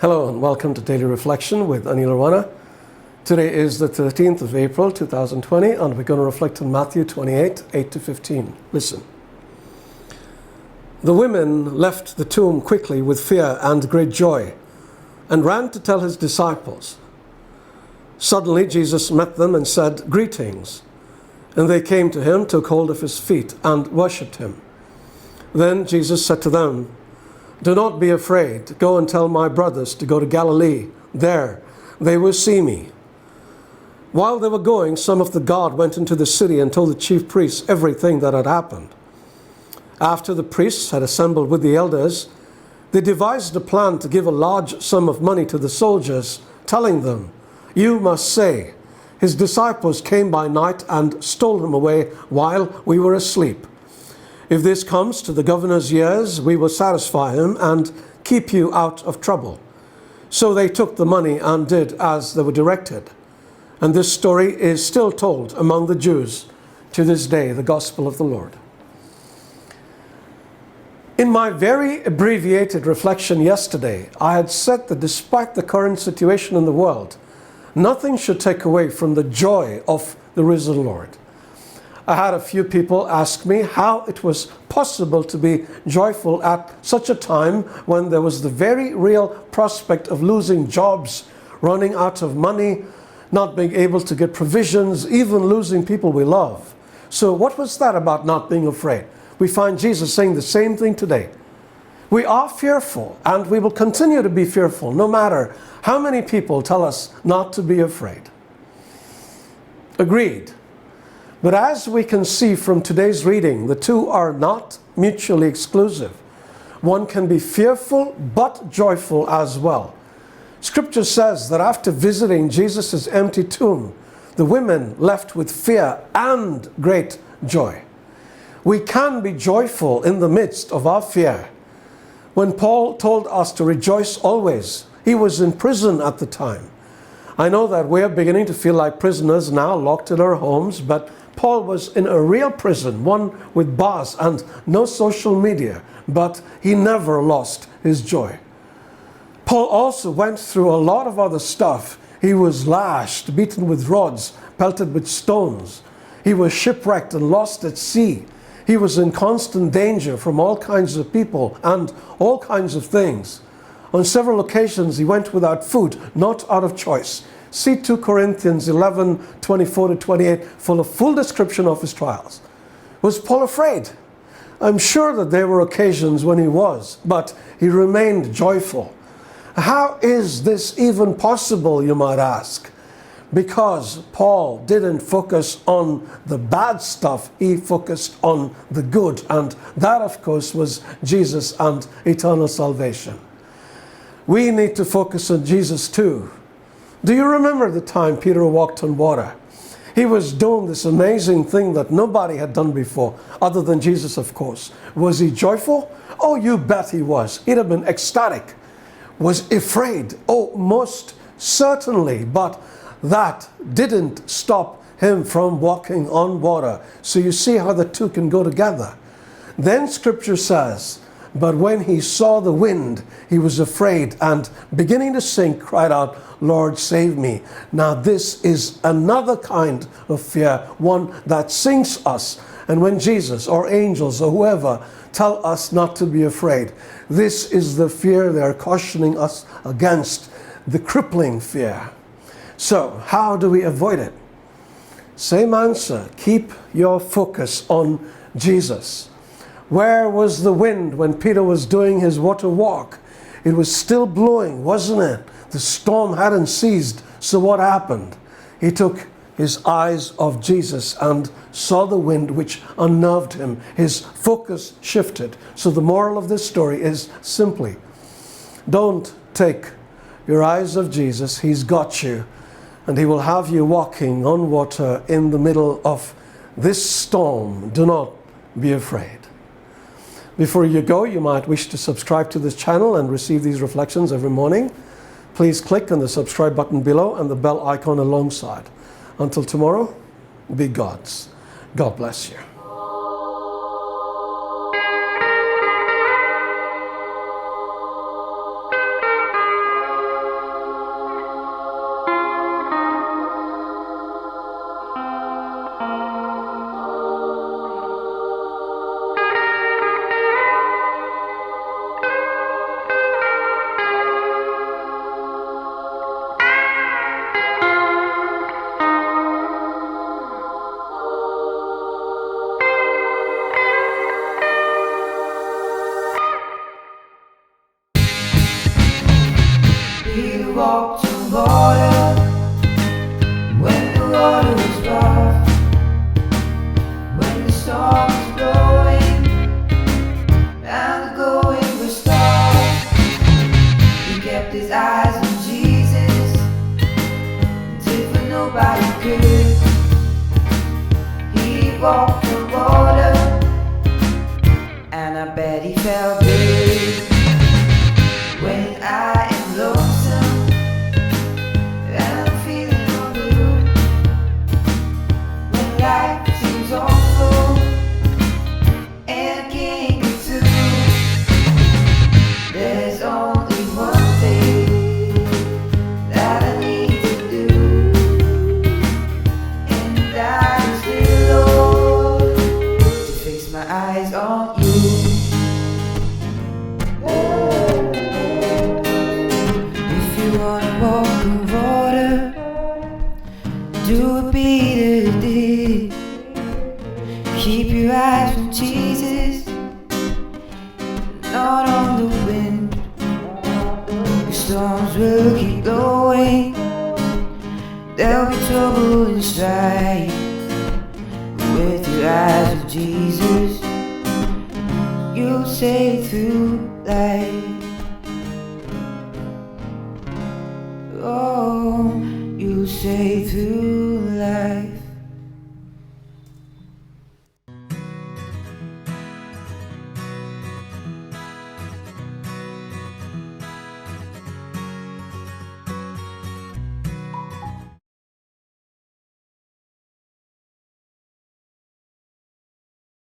Hello and welcome to Daily Reflection with Aneel Aranha. Today is the 13th of April 2020 and we're going to reflect on Matthew 28, 8 to 15. Listen. The women left the tomb quickly with fear and great joy and ran to tell his disciples. Suddenly Jesus met them and said, "Greetings." And they came to him, took hold of his feet and worshipped him. Then Jesus said to them, "Do not be afraid. Go and tell my brothers to go to Galilee. There they will see me." While they were going, some of the guard went into the city and told the chief priests everything that had happened. After the priests had assembled with the elders, they devised a plan to give a large sum of money to the soldiers, telling them, "You must say, 'His disciples came by night and stole him away while we were asleep.' If this comes to the governor's ears, we will satisfy him and keep you out of trouble." So they took the money and did as they were directed. And this story is still told among the Jews to this day, the gospel of the Lord. In my very abbreviated reflection yesterday, I had said that despite the current situation in the world, nothing should take away from the joy of the risen Lord. I had a few people ask me how it was possible to be joyful at such a time when there was the very real prospect of losing jobs, running out of money, not being able to get provisions, even losing people we love. So what was that about not being afraid? We find Jesus saying the same thing today. We are fearful and we will continue to be fearful no matter how many people tell us not to be afraid. Agreed. But as we can see from today's reading, the two are not mutually exclusive. One can be fearful but joyful as well. Scripture says that after visiting Jesus' empty tomb, the women left with fear and great joy. We can be joyful in the midst of our fear. When Paul told us to rejoice always, he was in prison at the time. I know that we are beginning to feel like prisoners now, locked in our homes, but Paul was in a real prison, one with bars and no social media, but he never lost his joy. Paul also went through a lot of other stuff. He was lashed, beaten with rods, pelted with stones. He was shipwrecked and lost at sea. He was in constant danger from all kinds of people and all kinds of things. On several occasions, he went without food, not out of choice. See 2 Corinthians 11, 24 to 28 for a full description of his trials. Was Paul afraid? I'm sure that there were occasions when he was, but he remained joyful. How is this even possible, you might ask? Because Paul didn't focus on the bad stuff, he focused on the good, and that, of course, was Jesus and eternal salvation. We need to focus on Jesus too. Do you remember the time Peter walked on water? He was doing this amazing thing that nobody had done before, other than Jesus, of course. Was he joyful? Oh, you bet he was. He'd have been ecstatic. Was afraid? Oh, most certainly. But that didn't stop him from walking on water. So you see how the two can go together. Then Scripture says, "But when he saw the wind, he was afraid and beginning to sink, cried out, 'Lord, save me.'" Now this is another kind of fear, one that sinks us. And when Jesus or angels or whoever tell us not to be afraid, this is the fear they're cautioning us against, the crippling fear. So how do we avoid it? Same answer. Keep your focus on Jesus. Where was the wind when Peter was doing his water walk? It was still blowing, wasn't it? The storm hadn't ceased. So what happened? He took his eyes off Jesus and saw the wind, which unnerved him. His focus shifted. So the moral of this story is simply, don't take your eyes off Jesus. He's got you, and he will have you walking on water in the middle of this storm. Do not be afraid. Before you go, you might wish to subscribe to this channel and receive these reflections every morning. Please click on the subscribe button below and the bell icon alongside. Until tomorrow, be God's. God bless you. walked on water when the water was rough, when the storm was blowing and the going was tough. He kept his eyes on Jesus until for nobody could. He walked on water, and I bet he felt good. When I am lonesome and I'm feeling all blue, when life seems awful and I can't get through, there's only one thing that I need to do, and that is, dear Lord, to fix my eyes on you. If you wanna walk on water, do what Peter did. Keep your eyes on Jesus, not on the wind. The storms will keep blowing, there'll be trouble and strife. With your eyes on Jesus, you'll sail through life. Oh, you'll sail through life.